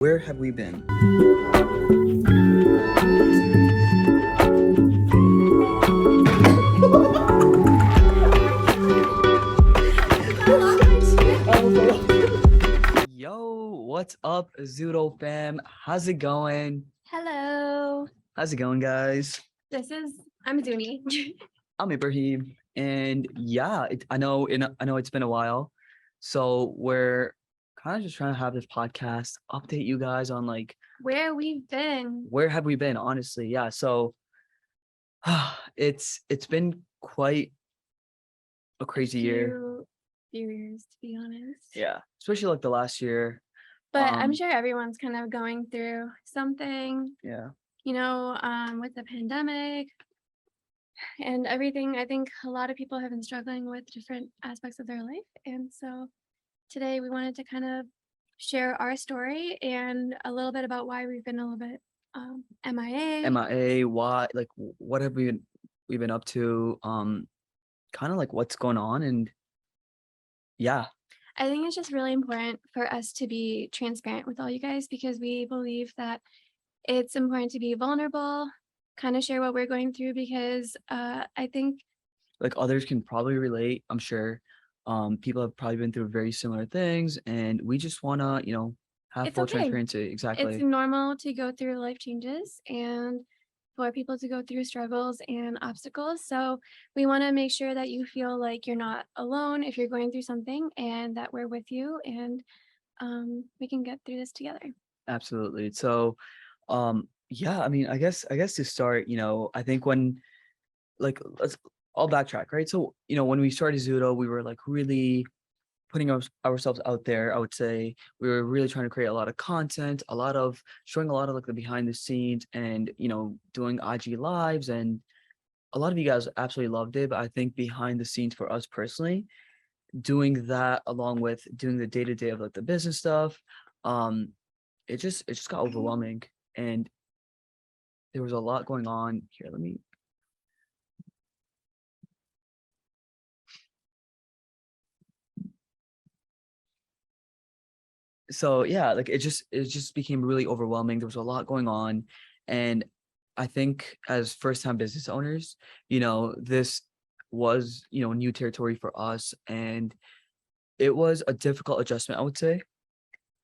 Where have we been? Yo, what's up, ZUDO Fam? How's it going? Hello. How's it going, guys? I'm Zuni. I'm Ibraheem, and yeah, I know it's been a while, so we're kind of just trying to have this podcast update you guys on like Where we've been. where have we been, honestly. Yeah, so it's been quite a crazy year. Few years, to be honest. Yeah, especially like the last year. But I'm sure everyone's kind of going through something, Yeah. with the pandemic and everything. I think a lot of people have been struggling with different aspects of their life. And so today we wanted to kind of share our story and a little bit about why we've been a little bit MIA. MIA, why, like, what have we've been up to? Kind of like what's going on, and yeah. I think it's just really important for us to be transparent with all you guys because we believe that it's important to be vulnerable, kind of share what we're going through because I think Like others can probably relate, I'm sure. People have probably been through very similar things, and we just wanna, have it's full okay. transparency. It's Exactly. normal to go through life changes and for people to go through struggles and obstacles. So we want to make sure that you feel like you're not alone if you're going through something and that we're with you and we can get through this together. Absolutely. So, yeah, I mean, I guess to start, I think when like I'll backtrack, right? So, when we started Zudo, we were like really putting ourselves out there. I would say we were really trying to create a lot of content, showing a lot of like the behind the scenes and, doing IG lives, and a lot of you guys absolutely loved it. But I think behind the scenes for us personally, doing that along with doing the day to day of like the business stuff, um, it just got overwhelming, and there was a lot going on here. So yeah, like it just became really overwhelming. There was a lot going on, and I think as first time business owners, this was, new territory for us, and it was a difficult adjustment, I would say.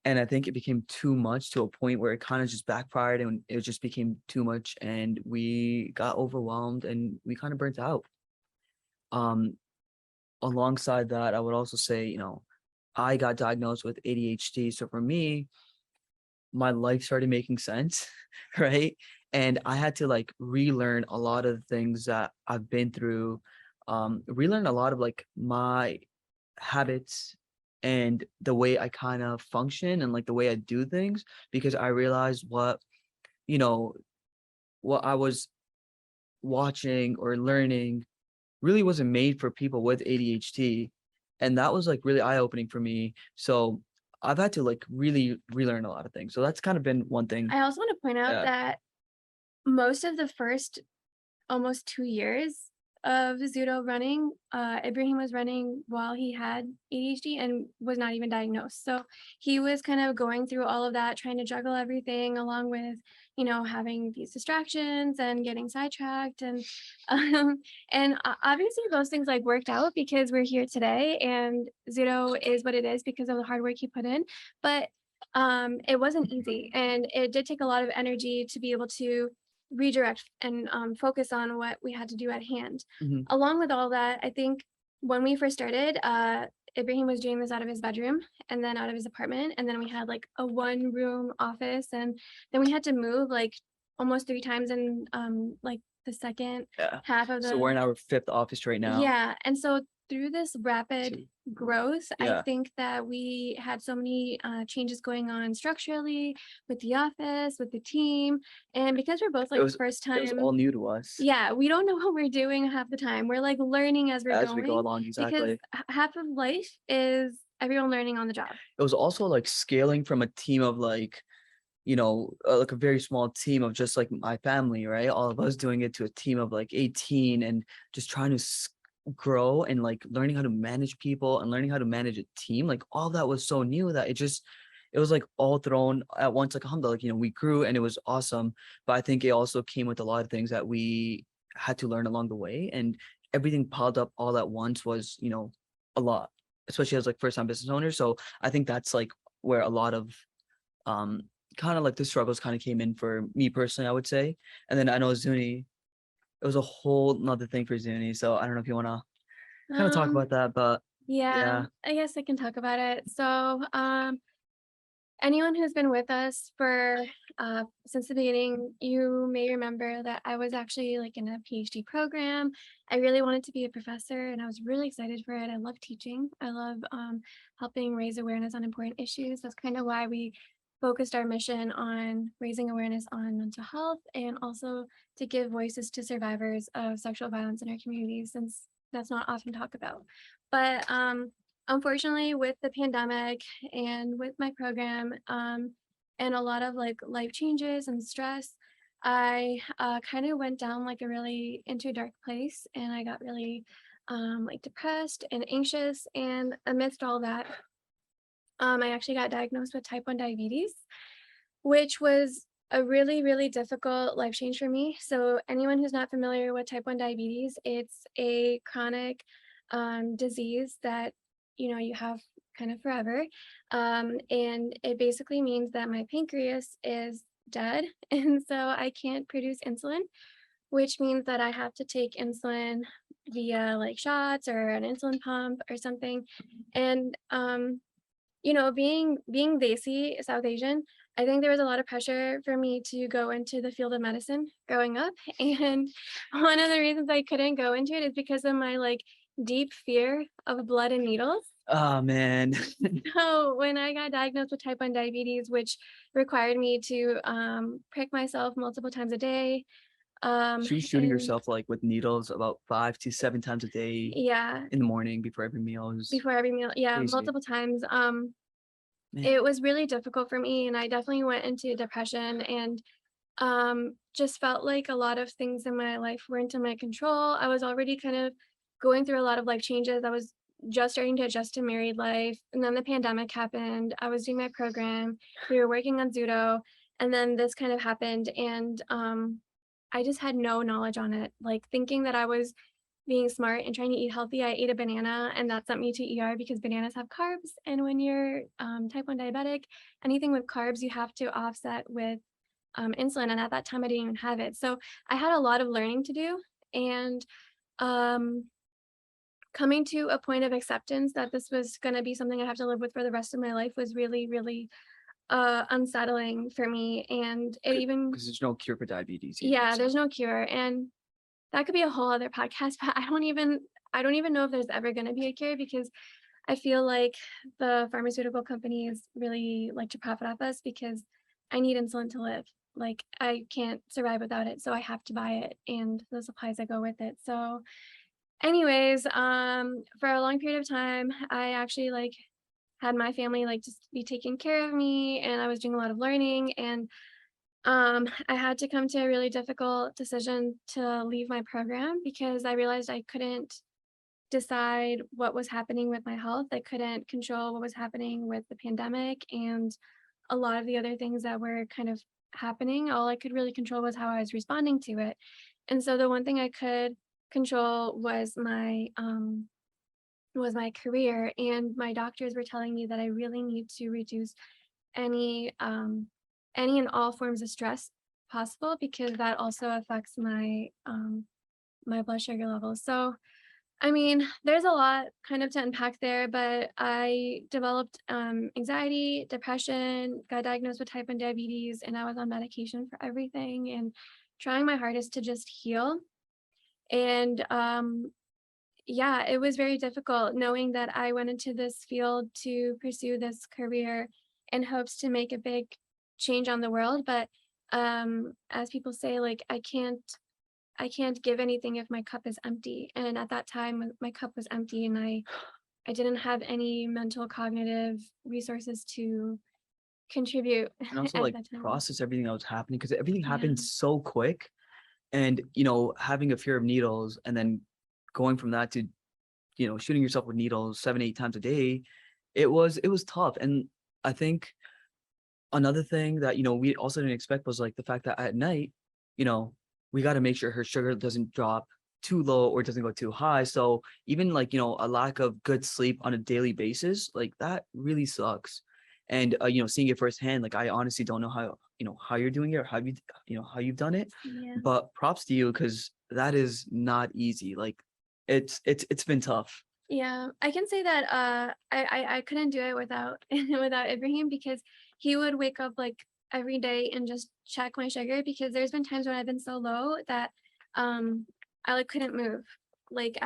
And I think it became too much to a point where it kind of just backfired, and it just became too much, and we got overwhelmed and we kind of burnt out. Um, Alongside that, I would also say, I got diagnosed with ADHD. So for me, my life started making sense, right? And I had to like relearn a lot of things that I've been through, relearn a lot of like my habits and the way I kind of function and like the way I do things, because I realized you know, what I was watching or learning really wasn't made for people with ADHD. And that was like really eye-opening for me. So I've had to like really relearn a lot of things. So that's kind of been one thing. I also want to point out Yeah. that most of the first almost 2 years of Zudo running, Ibrahim was running while he had ADHD and was not even diagnosed. So he was kind of going through all of that, trying to juggle everything along with, having these distractions and getting sidetracked. And obviously those things like worked out because we're here today and Zudo is what it is because of the hard work he put in. But it wasn't easy and it did take a lot of energy to be able to redirect and focus on what we had to do at hand. Mm-hmm. Along with all that, I think when we first started, Ibrahim was doing this out of his bedroom and then out of his apartment. And then we had like a 1 room office. And then we had to move like almost 3 times in like the second half of the. So we're in our 5th office right now. Yeah. And so through this rapid growth, Yeah. I think that we had so many changes going on structurally with the office, with the team. And because we're both like first time. It was all new to us. Yeah, we don't know what we're doing half the time. We're like learning as we're going. We go along, exactly. Because half of life is everyone learning on the job. It was also like scaling from a team of like, like a very small team of just like my family, right? All of us doing it to a team of like 18 and just trying to grow and like learning how to manage people and learning how to manage a team. Like all that was so new that it was like all thrown at once, like alhamdulillah, like, we grew and it was awesome. But I think it also came with a lot of things that we had to learn along the way, and everything piled up all at once was, a lot, especially as like first time business owners. So I think that's like where a lot of um kind of like the struggles kind of came in for me personally, I would say. And then I know Zuni, it was a whole nother thing for Zuni. So I don't know if you want to kind of talk Um, about that, but yeah, yeah. I guess I can talk about it. So, anyone who's been with us for since the beginning, you may remember that I was actually like in a PhD program. I really wanted to be a professor, and I was really excited for it. I love teaching. I love helping raise awareness on important issues. That's kind of why we focused our mission on raising awareness on mental health, and also to give voices to survivors of sexual violence in our communities, since that's not often talked about. But unfortunately, with the pandemic and with my program, and a lot of like life changes and stress, I kind of went down like a really into a dark place, and I got really like depressed and anxious. And amidst all that, I actually got diagnosed with type 1 diabetes, which was a really, really difficult life change for me. So, anyone who's not familiar with type 1 diabetes, it's a chronic disease that you have kind of forever. And it basically means that my pancreas is dead. And so I can't produce insulin, which means that I have to take insulin via like shots or an insulin pump or something. And being Desi, South Asian, I think there was a lot of pressure for me to go into the field of medicine growing up. And one of the reasons I couldn't go into it is because of my like deep fear of blood and needles. Oh man. So when I got diagnosed with type 1 diabetes, which required me to prick myself multiple times a day, She was shooting and herself like with needles about 5 to 7 times a day yeah, in the morning before every meal. It was before every meal, yeah, crazy. multiple times. Man. It was really difficult for me, and I definitely went into depression, and just felt like a lot of things in my life weren't in my control. I was already kind of going through a lot of life changes. I was just starting to adjust to married life, and then the pandemic happened. I was doing my program. We were working on Zudo, and then this kind of happened, and I just had no knowledge on it. Like thinking that I was being smart and trying to eat healthy, I ate a banana, and that sent me to ER because bananas have carbs. And when you're type 1 diabetic, anything with carbs, you have to offset with insulin. And at that time, I didn't even have it. So I had a lot of learning to do. And um, coming to a point of acceptance that this was going to be something I have to live with for the rest of my life was really, really unsettling for me. And it even, Because there's no cure for diabetes either. yeah, So there's no cure. And that could be a whole other podcast, but I don't even know if there's ever going to be a cure, because I feel like the pharmaceutical companies really like to profit off us, because I need insulin to live. Like I can't survive without it, so I have to buy it and the supplies that go with it. So anyways, for a long period of time, I actually like had my family like just be taking care of me, and I was doing a lot of learning. And I had to come to a really difficult decision to leave my program, because I realized I couldn't decide what was happening with my health. I couldn't control what was happening with the pandemic and a lot of the other things that were kind of happening. All I could really control was how I was responding to it. And so the one thing I could control was my career, and my doctors were telling me that I really need to reduce any any and all forms of stress possible, because that also affects my blood sugar levels. So I mean, there's a lot kind of to unpack there, but I developed anxiety, depression, got diagnosed with type 1 diabetes, and I was on medication for everything and trying my hardest to just heal. And yeah, it was very difficult knowing that I went into this field to pursue this career in hopes to make a big change on the world. But as people say, like I can't give anything if my cup is empty. And at that time, my cup was empty, and I didn't have any mental cognitive resources to contribute and also at like that time. process everything that was happening, because everything Yeah. happened so quick. And having a fear of needles and then going from that to shooting yourself with needles 7 8 times a day, it was tough. And I think another thing that, we also didn't expect was like the fact that at night, you know, we got to make sure her sugar doesn't drop too low or doesn't go too high. So even like, a lack of good sleep on a daily basis, like that really sucks. And, seeing it firsthand, like I honestly don't know how you're doing it or how you've done it, Yeah. but props to you because that is not easy. Like it's been tough. Yeah, I can say that I couldn't do it without without Ibrahim, because he would wake up like every day and just check my sugar, because there's been times when I've been so low that I like couldn't move. Like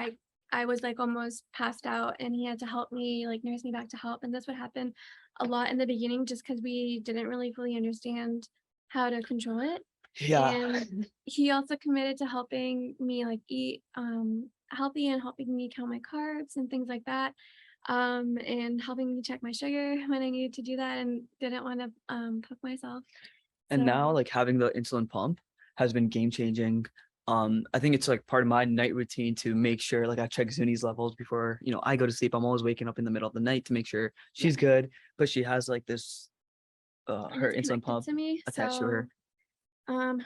I was like almost passed out, and he had to help me, like nurse me back to health. And this would happen a lot in the beginning just because we didn't really fully understand how to control it. Yeah. And he also committed to helping me like eat healthy and helping me count my carbs and things like that. And helping me check my sugar when I needed to do that and didn't want to cook myself. And now So like having the insulin pump has been game changing. I think it's like part of my night routine to make sure like I check Zuni's levels before, I go to sleep. I'm always waking up in the middle of the night to make sure she's good, but she has like this and her it's insulin connected pump to me. attached to So her.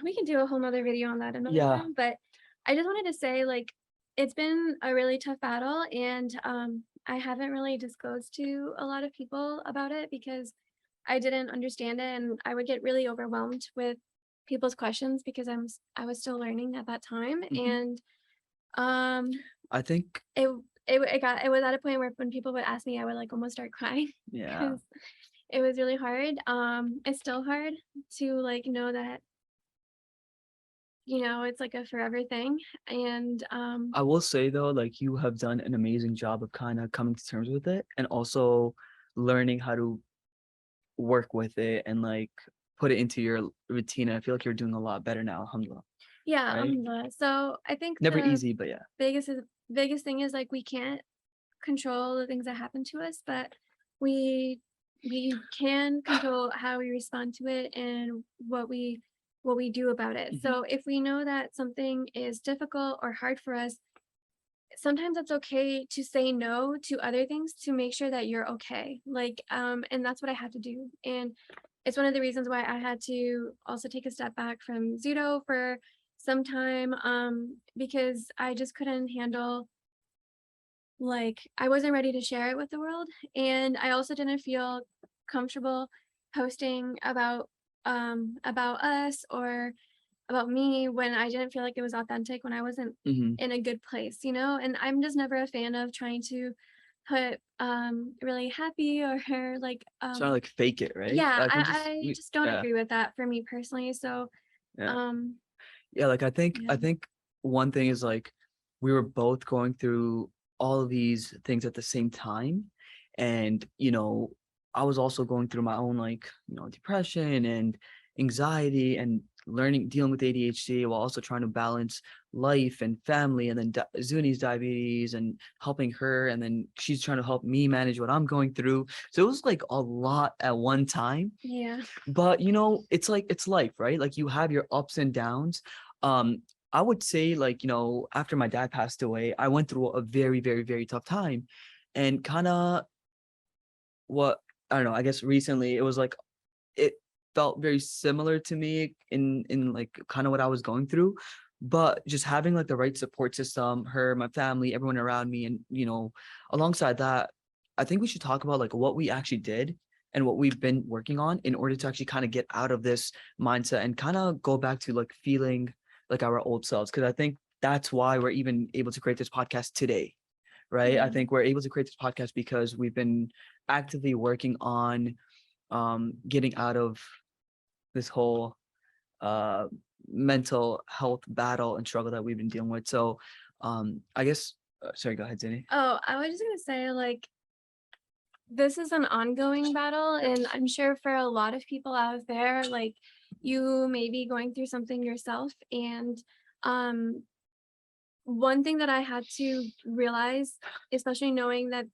we can do a whole nother video on that another Yeah. time. But I just wanted to say, like, it's been a really tough battle, and I haven't really disclosed to a lot of people about it because I didn't understand it, and I would get really overwhelmed with people's questions because I was still learning at that time. Mhm. And um I think it was at a point where when people would ask me, I would like almost start crying yeah. because it was really hard. It's still hard to like know that, it's like a forever thing. And I will say though, like you have done an amazing job of kind of coming to terms with it and also learning how to work with it and like put it into your routine. And I feel like you're doing a lot better now, alhamdulillah, yeah, right? so I think Never the easy, but yeah. biggest is biggest thing is like we can't control the things that happen to us, but we we can control how we respond to it and what we do about it. Mhm. So if we know that something is difficult or hard for us, sometimes it's okay to say no to other things to make sure that you're okay. Like, and that's what I had to do. And it's one of the reasons why I had to also take a step back from Zudo for some time, because I just couldn't handle, like, I wasn't ready to share it with the world. And I also didn't feel comfortable posting about us or about me when I didn't feel like it was authentic, when I wasn't Mhm. in a good place, you know? And I'm just never a fan of trying to put really happy or like Trying to like fake it, right? yeah, Like I just don't yeah, agree with that for me personally. So yeah. um Yeah, like I yeah. think one thing is like we were both going through all of these things at the same time. And, I was also going through my own like, depression and anxiety and dealing with ADHD while also trying to balance life and family and then Zuni's diabetes and helping her and then she's trying to help me manage what I'm going through. So it was like a lot at one time. Yeah. But it's like it's life, right? Like you have your ups and downs. um I would say like after my dad passed away I went through a very very very tough time and kind of what I don't know, I guess recently it was like it felt very similar to me in like kind of what I was going through, but just having like the right support system, her, my family, everyone around me, and alongside that, I think we should talk about like what we actually did and what we've been working on in order to actually kind of get out of this mindset and kind of go back to like feeling like our old selves. Because I think that's why we're even able to create this podcast today, right? I Yeah. think we're able to create this podcast because we've been actively working on getting out of this whole uh mental health battle and struggle that we've been dealing with. So I guess sorry, go ahead, Zinni. Oh, I was just gonna say, like, this is an ongoing battle, and I'm sure for a lot of people out there, like, you may be going through something yourself. And um one thing that I had to realize, especially knowing that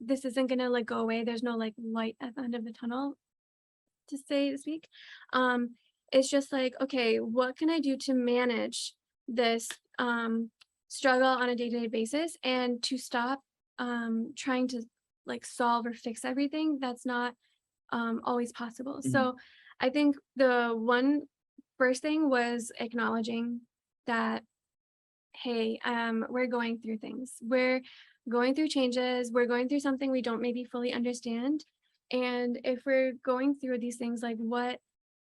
this isn't gonna like go away, there's no like light at the end of the tunnel, to speak. Um, it's just like, okay, what can I do to manage this struggle on a day-to-day basis and to stop trying to like solve or fix everything that's not always possible. Mhm. So I think the one first thing was acknowledging that, hey, we're going through things. We're going through changes. We're going through something we don't maybe fully understand. And if we're going through these things, like what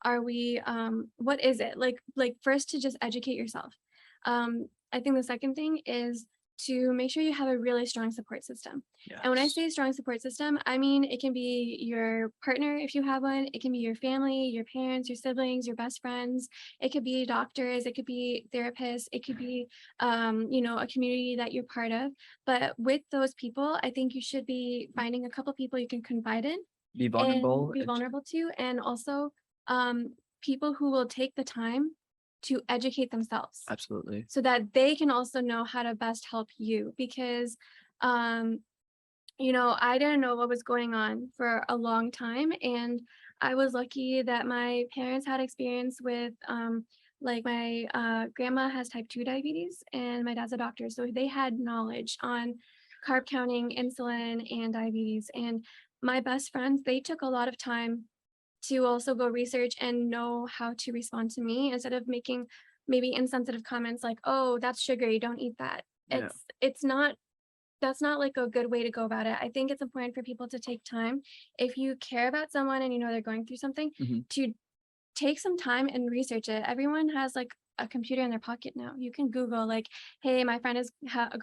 is it? Like first to just educate yourself. I think the second thing is to make sure you have a really strong support system. And when I Yes. say strong support system, I mean it can be your partner if you have one, it can be your family, your parents, your siblings, your best friends, it could be doctors, it could be therapists, it could be a community that you're part of. But with those people, I think you should be finding a couple people you can confide in Be and vulnerable. be It's vulnerable to, and also people who will take the time to educate themselves absolutely. so that they can also know how to best help you. Because um I didn't know what was going on for a long time. And I was lucky that my parents had experience with, like, my grandma has type 2 diabetes and my dad's a doctor. So they had knowledge on carb counting, insulin, and diabetes. And my best friends, they took a lot of time to also go research and know how to respond to me instead of making maybe insensitive comments like, oh, that's sugary, don't eat that. Yeah. It's not That's not like a good way to go about it. I think it's important for people to take time. If you care about someone and you know they're going through something, Mhm. to take some time and research it. Everyone has like a computer in their pocket now. You can Google like, "Hey, my friend is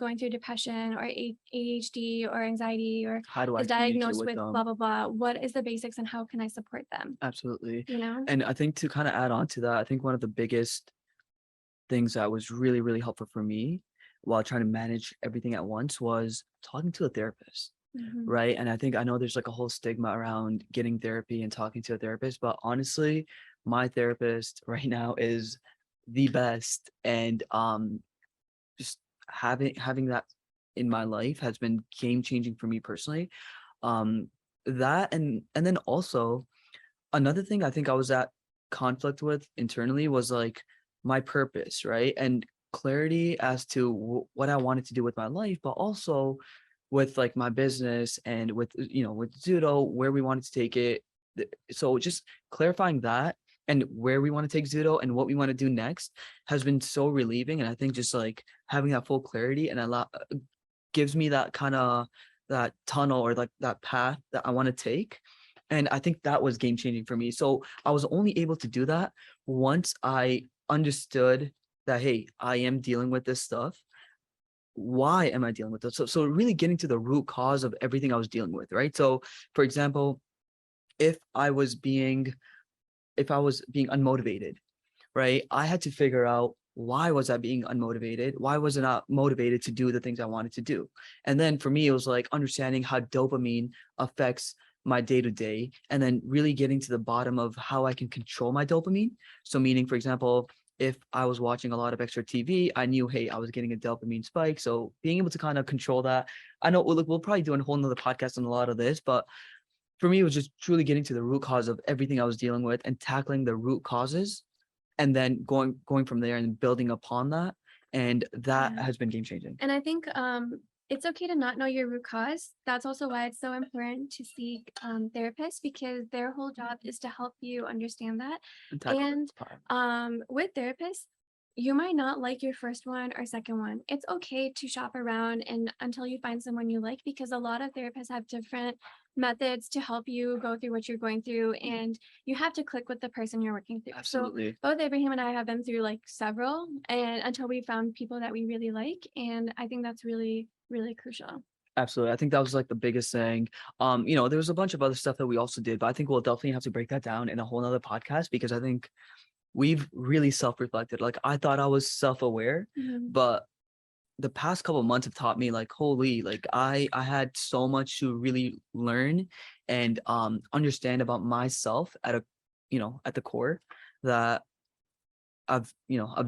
going through depression or ADHD or anxiety or How do I is communicate diagnosed with with blah them? blah blah. What is the basics and how can I support them?" Absolutely. You know? And I think to kind of add on to that, I think one of the biggest things that was really, really helpful for me while trying to manage everything at once was talking to a therapist. Mhm. Right. And I know there's like a whole stigma around getting therapy and talking to a therapist, but honestly, my therapist right now is the best. And just having that in my life has been game changing for me personally. Um that and then also another thing I think I was at conflict with internally was like my purpose, right? And clarity as to what I wanted to do with my life, but also with like my business and with with judo where we wanted to take it. So just clarifying that and where we want to take judo and what we want to do next has been so relieving. And I think just like having that full clarity and allow gives me that kind of that tunnel or like that path that I want to take. And I think that was game changing for me. So I was only able to do that once I understood that, hey, I am dealing with this stuff. Why am I dealing with this? So really getting to the root cause of everything I was dealing with, right? So for example, if I was being unmotivated, right? I had to figure out why was I being unmotivated? Why was I not motivated to do the things I wanted to do? And then for me, it was like understanding how dopamine affects my day to day, and then really getting to the bottom of how I can control my dopamine. So, meaning, for example, if I was watching a lot of extra TV, I knew, hey, I was getting a dopamine spike. So, being able to kind of control that, I know we'll probably do a whole nother podcast on a lot of this, but for me, it was just truly getting to the root cause of everything I was dealing with and tackling the root causes and then going from there and building upon that. And that Yeah. has been game changing. And I think it's okay to not know your root cause. That's also why it's so important to seek therapists, because their whole job is to help you understand that. And tackle And the part. with therapists, you might not like your first one or second one. It's okay to shop around and until you find someone you like, because a lot of therapists have different methods to help you go through what you're going through, and you have to click with the person you're working through. So Absolutely. both Ibrahim and I have been through like several, and until we found people that we really like. And I think that's really, really crucial. Absolutely. I think that was like the biggest thing. There was a bunch of other stuff that we also did, but I think we'll definitely have to break that down in a whole nother podcast because I think we've really self-reflected. Like I thought I was self-aware, Mhm. but the past couple of months have taught me like holy, like I had so much to really learn and understand about myself at the core that I've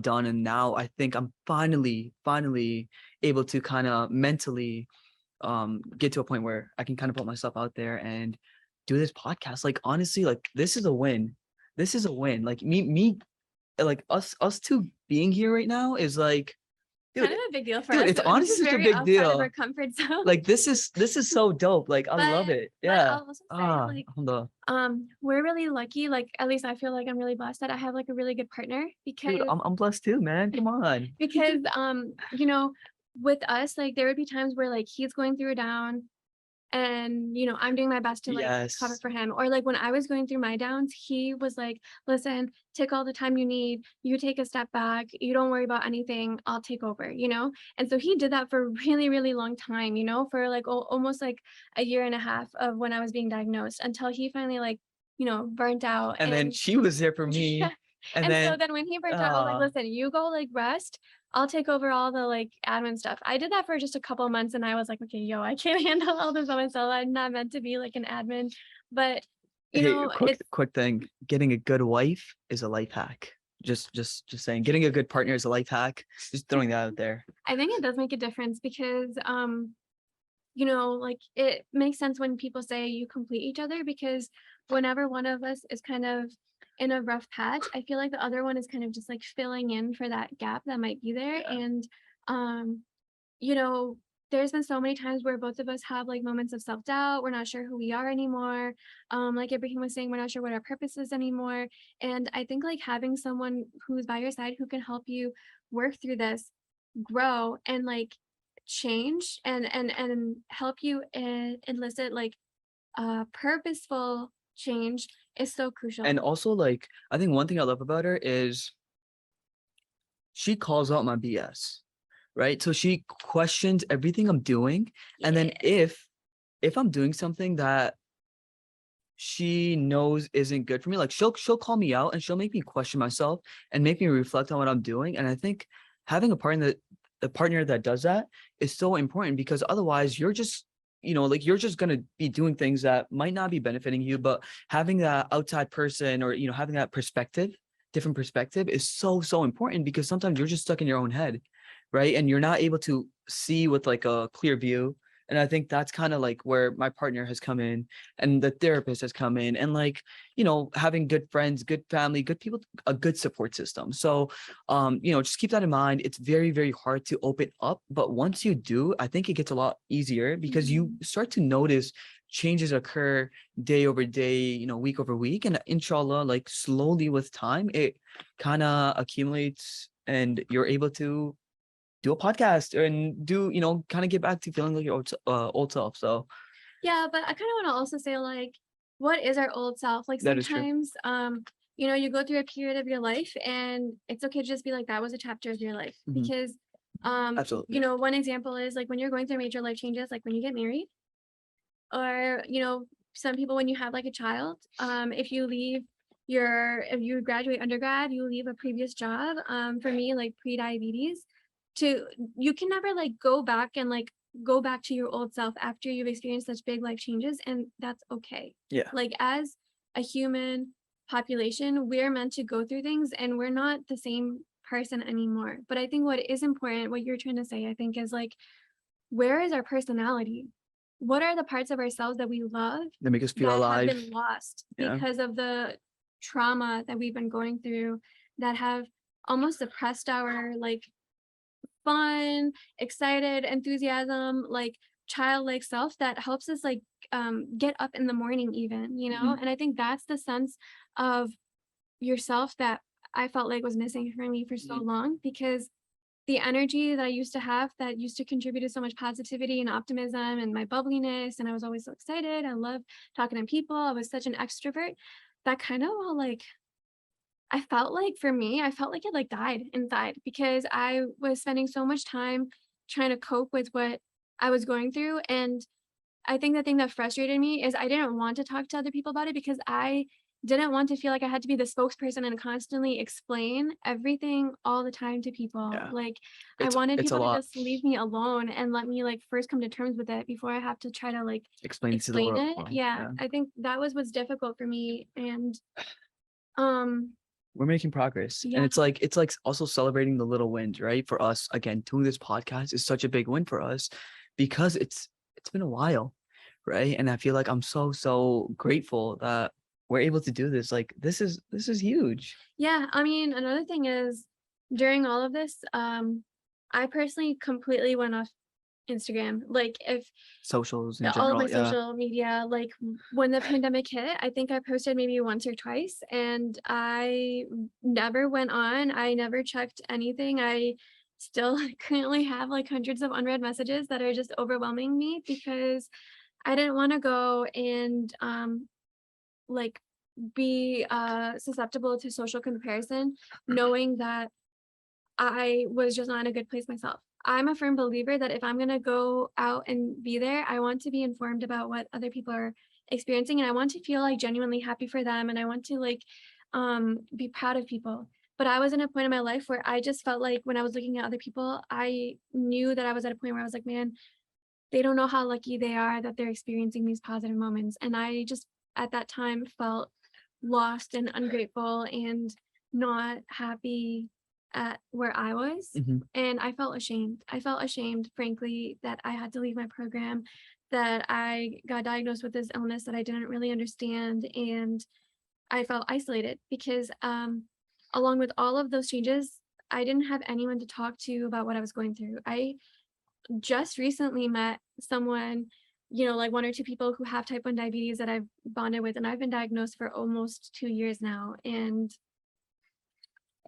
done. And now I think I'm finally able to kind of mentally get to a point where I can kind of put myself out there and do this podcast. Like honestly, like this is a win. This is a win. Like me like us two being here right now is like Kind of a big deal for dude, us. it's This honestly is such a very big outside of our deal. comfort zone. Like this is so dope. Like I love it. But Yeah. I'll also say like Alhamdulillah. we're really lucky. Like at least I feel like I'm really blessed that I have like a really good partner Dude, because I'm blessed too, man. Come on. because you know, with us, like there would be times where like he's going through a down and I'm doing my best to like cover Yes. for him, or like when I was going through my downs, he was like, listen, take all the time you need, you take a step back, you don't worry about anything, I'll take over, and so he did that for a really really long time, for like almost like a year and a half of when I was being diagnosed, until he finally like burnt out. And then And she was there for yeah. me. And And so then then when he burnt out, I was like, listen, you go like rest. I'll take over all the like admin stuff. I did that for just a couple of months and I was like, okay, yo, I can't handle all this by myself. I'm not meant to be like an admin. But hey, it's quick thing. Getting a good wife is a life hack. Just saying. Getting a good partner is a life hack. Just throwing that out there. I think it does make a difference because like it makes sense when people say you complete each other, because whenever one of us is kind of in a rough patch, I feel like the other one is kind of just like filling in for that gap that might be there. Yeah. And um, you know, there's been so many times where both of us have like moments of self-doubt. We're not sure who we are anymore. Like Ibrahim was saying, we're not sure what our purpose is anymore. And I think like having someone who's by your side who can help you work through this, grow, and like change and help you elicit like purposeful change is so crucial. And also, like, I think one thing I love about her is she calls out my BS, right? So she questions everything I'm doing. And then Yeah. if I'm doing something that she knows isn't good for me, like she'll call me out and she'll make me question myself and make me reflect on what I'm doing. And I think having a partner that does that is so important, because otherwise you're just like you're just going to be doing things that might not be benefiting you. But having that outside person, or having that different perspective, is so important, because sometimes you're just stuck in your own head, right? And you're not able to see with like a clear view. And I think that's kind of like where my partner has come in, and the therapist has come in, and like, having good friends, good family, good people, a good support system. So, just keep that in mind. It's very, very hard to open up, but once you do, I think it gets a lot easier, because you start to notice changes occur day over day, week over week. And inshallah, like slowly with time, it kind of accumulates and you're able to do a podcast and do, kind of get back to feeling like your old self. So Yeah, but I kind of want to also say, like, what is our old self? Like that is true. sometimes, you go through a period of your life and it's okay to just be like, that was a chapter of your life. Mhm. Because, Absolutely. one example is like when you're going through major life changes, like when you get married, or, some people when you have like a child, if you graduate undergrad, you leave a previous job. For me, like pre-diabetes, you can never like go back to your old self after you've experienced such big life changes, and that's okay. Yeah. Like as a human population, we're meant to go through things and we're not the same person anymore. But I think what is important, what you're trying to say, I think, is like, where is our personality? What are the parts of ourselves that we love That make us feel that have alive. been lost Yeah. because of the trauma that we've been going through, that have almost suppressed our like fun, excited, enthusiasm, like childlike self that helps us like get up in the morning even, And I think that's the sense of yourself that I felt like was missing for me for so long, because the energy that I used to have that used to contribute to so much positivity and optimism and my bubbliness, and I was always so excited. I love talking to people. I was such an extrovert. That kind of all like I felt like for me, I felt like it like died inside because I was spending so much time trying to cope with what I was going through. And I think the thing that frustrated me is I didn't want to talk to other people about it because I didn't want to feel like I had to be the spokesperson and constantly explain everything all the time to people. Yeah. Like I wanted It's a people to lot. just leave me alone and let me like first come to terms with it before I have to try to like Explain to the explain world. it. Yeah, I think that was what's difficult for me. And we're making progress. yeah. And it's like also celebrating the little wins, right? For us, again, doing this podcast is such a big win for us, because it's been a while, right? And I feel like I'm so grateful that we're able to do this. Like this is huge. Yeah, I mean, another thing is during all of this, I personally completely went off Instagram. Like if Socials in all of my general. Yeah. social media, like when the pandemic hit, I think I posted maybe once or twice and I never went on. I never checked anything. I still currently have like hundreds of unread messages that are just overwhelming me because I didn't want to go and like be susceptible to social comparison, knowing that I was just not in a good place myself. I'm a firm believer that if I'm going to go out and be there, I want to be informed about what other people are experiencing and I want to feel like genuinely happy for them and I want to like be proud of people. But I was in a point in my life where I just felt like when I was looking at other people, I knew that I was at a point where I was like, man, they don't know how lucky they are that they're experiencing these positive moments. And I just at that time felt lost and ungrateful and not happy at where I was. Hmm. And I felt ashamed. I felt ashamed, frankly, that I had to leave my program, that I got diagnosed with this illness that I didn't really understand. And I felt isolated because along with all of those changes, I didn't have anyone to talk to about what I was going through. I just recently met someone, like one or two people who have type 1 diabetes that I've bonded with, and I've been diagnosed for almost 2 years now. And,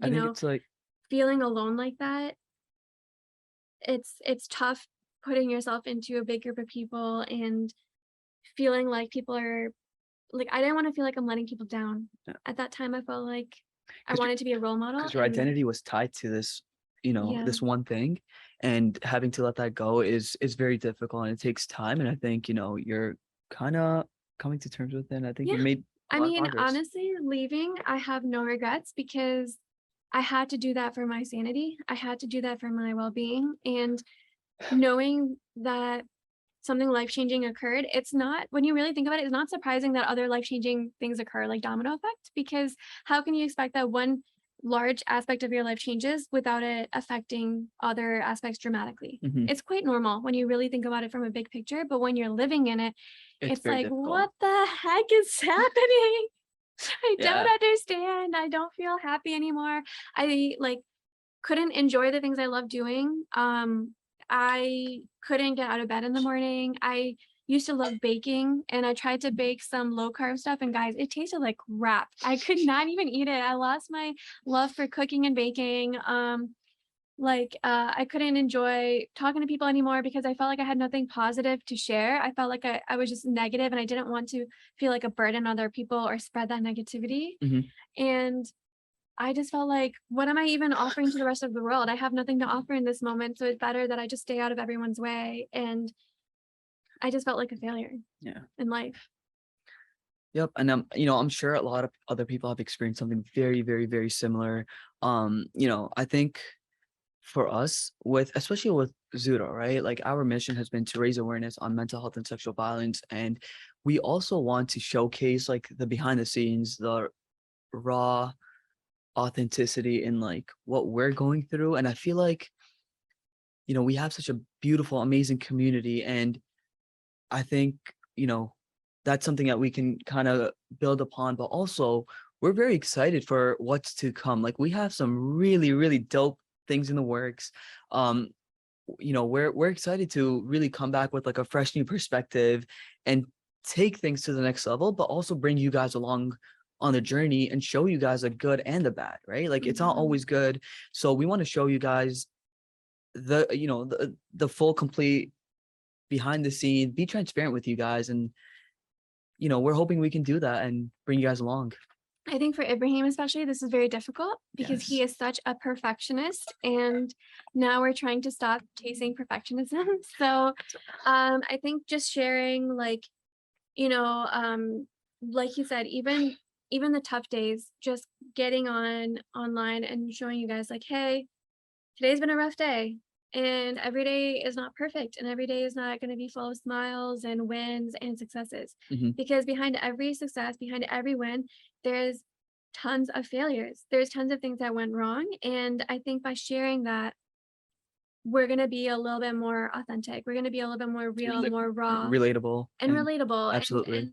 I you think know, it's like, feeling alone like that, it's tough putting yourself into a big group of people and feeling like people are like, I didn't want to feel like I'm letting people down. At that time, I felt like I because wanted to be a role model. because your And identity was tied to this, yeah, this one thing, and having to let that go is very difficult and it takes time. And I think, you're kind of coming to terms with it. And I think yeah. you made a I lot of mean, progress. honestly, leaving, I have no regrets because I had to do that for my sanity. I had to do that for my well-being. And knowing that something life-changing occurred, it's not, when you really think about it, it's not surprising that other life-changing things occur, like domino effect, because how can you expect that one large aspect of your life changes without it affecting other aspects dramatically? Hmm. It's quite normal when you really think about it from a big picture, but when you're living in it, It's it's very like, difficult. what the heck is happening? I don't Yeah. understand. I don't feel happy anymore. I like couldn't enjoy the things I love doing. I couldn't get out of bed in the morning. I used to love baking and I tried to bake some low carb stuff and guys, it tasted like crap. I could not even eat it. I lost my love for cooking and baking. I couldn't enjoy talking to people anymore because I felt like I had nothing positive to share. I felt like I was just negative and I didn't want to feel like a burden on other people or spread that negativity. Hmm. And I just felt like, what am I even offering to the rest of the world? I have nothing to offer in this moment. So it's better that I just stay out of everyone's way. And I just felt like a failure Yeah. in life. Yep. And I'm sure a lot of other people have experienced something very, very, very similar. I think for us, with especially with ZUDO, right? Like our mission has been to raise awareness on mental health and sexual violence. And we also want to showcase like the behind the scenes, the raw authenticity in like what we're going through. And I feel like, we have such a beautiful, amazing community. And I think, you know, that's something that we can kind of build upon, but also we're very excited for what's to come. Like we have some really, really dope things in the works. Um, we're excited to really come back with like a fresh new perspective and take things to the next level, but also bring you guys along on the journey and show you guys the good and the bad, right? Like it's not Mhm. always good. So we want to show you guys the full complete behind the scene, be transparent with you guys. And, we're hoping we can do that and bring you guys along. I think for Ibrahim, especially, this is very difficult because he Yes. is such a perfectionist. And now we're trying to stop chasing perfectionism. So I think just sharing, you know, like you said, even the tough days, just getting on online and showing you guys like, hey, today's been a rough day and every day is not perfect and every day is not going to be full of smiles and wins and successes, Hmm. because behind every success, behind every win, there's tons of failures, there's tons of things that went wrong. And I think by sharing that, we're going to be a little bit more authentic. We're going to be a little bit more real, more raw, relatable, and relatable. absolutely. And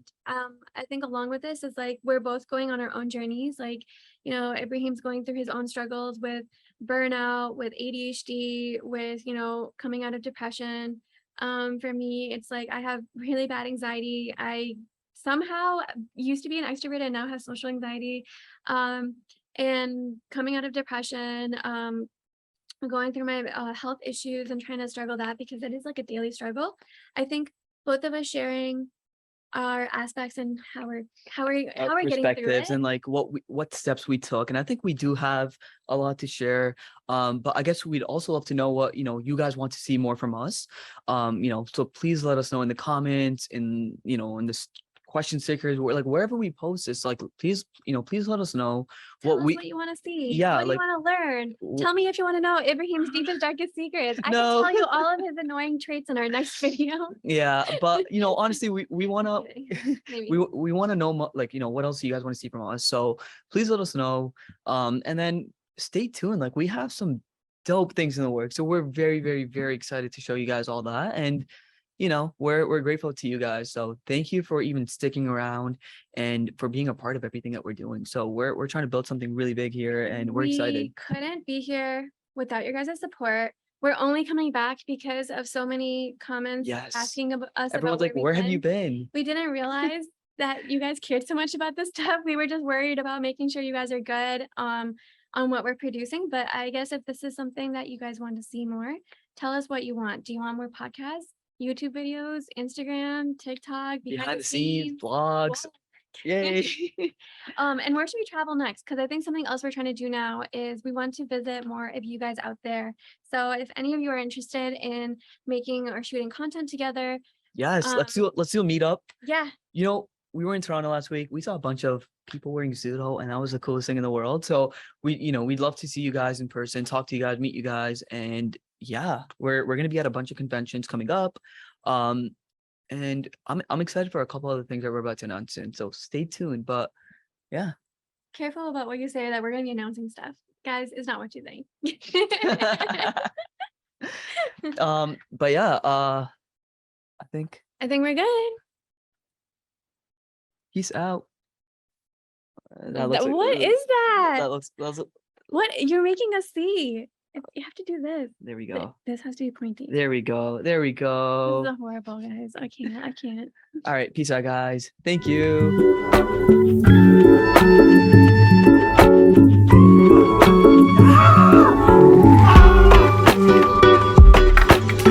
I think along with this is like, we're both going on our own journeys. Like, you know, Ibraheem's going through his own struggles with burnout, with ADHD, with, you know, coming out of depression. For me, it's like, I have really bad anxiety. I somehow used to be an extrovert and now have social anxiety. And coming out of depression, going through my health issues and trying to struggle that, because it is like a daily struggle. I think both of us sharing our aspects and how we're getting through perspectives it. and like what steps we took, and I think we do have a lot to share, but I guess we'd also love to know what, you know, you guys want to see more from us, you know, so please let us know in the comments, in, you know, in this question stickers, or like wherever we post this, like please, you know, please let us know Tell us what you want to see. yeah, What do you like want to learn? Tell me if you want to know Ibraheem's deepest, darkest secrets. I can No. tell you all of his annoying traits in our next video. Yeah, but you know, honestly, we want to Maybe. we want to know like, you know, what else you guys want to see from us, so please let us know, and then stay tuned, like we have some dope things in the works, so we're very, very, very excited to show you guys all that. And you know, we're grateful to you guys, so thank you for even sticking around and for being a part of everything that we're doing. So we're trying to build something really big here, and we're excited. We couldn't be here without your guys' support. We're only coming back because of so many comments asking us. Everyone's like, where have you been? We didn't realize that you guys cared so much about this stuff. We were just worried about making sure you guys are good on what we're producing. But I guess if this is something that you guys want to see more, tell us what you want. Do you want more podcasts, YouTube videos, Instagram, TikTok, behind the scenes, vlogs? Yay. And where should we travel next? Because I think something else we're trying to do now is we want to visit more of you guys out there. So if any of you are interested in making or shooting content together, yes, let's do a meetup. Yeah. You know, we were in Toronto last week. We saw a bunch of people wearing ZUDO, and that was the coolest thing in the world. So we'd love to see you guys in person, talk to you guys, meet you guys, and yeah, we're gonna be at a bunch of conventions coming up. And I'm excited for a couple other things that we're about to announce soon. So stay tuned. But yeah. Careful about what you say that we're gonna be announcing stuff. Guys, it's not what you think. But yeah, I think we're good. Peace out. What is that? That looks what you're making us see. You have to do this. There we go. This has to be pointy. There we go. This is horrible, guys. I can't. All right. Peace out, guys. Thank you.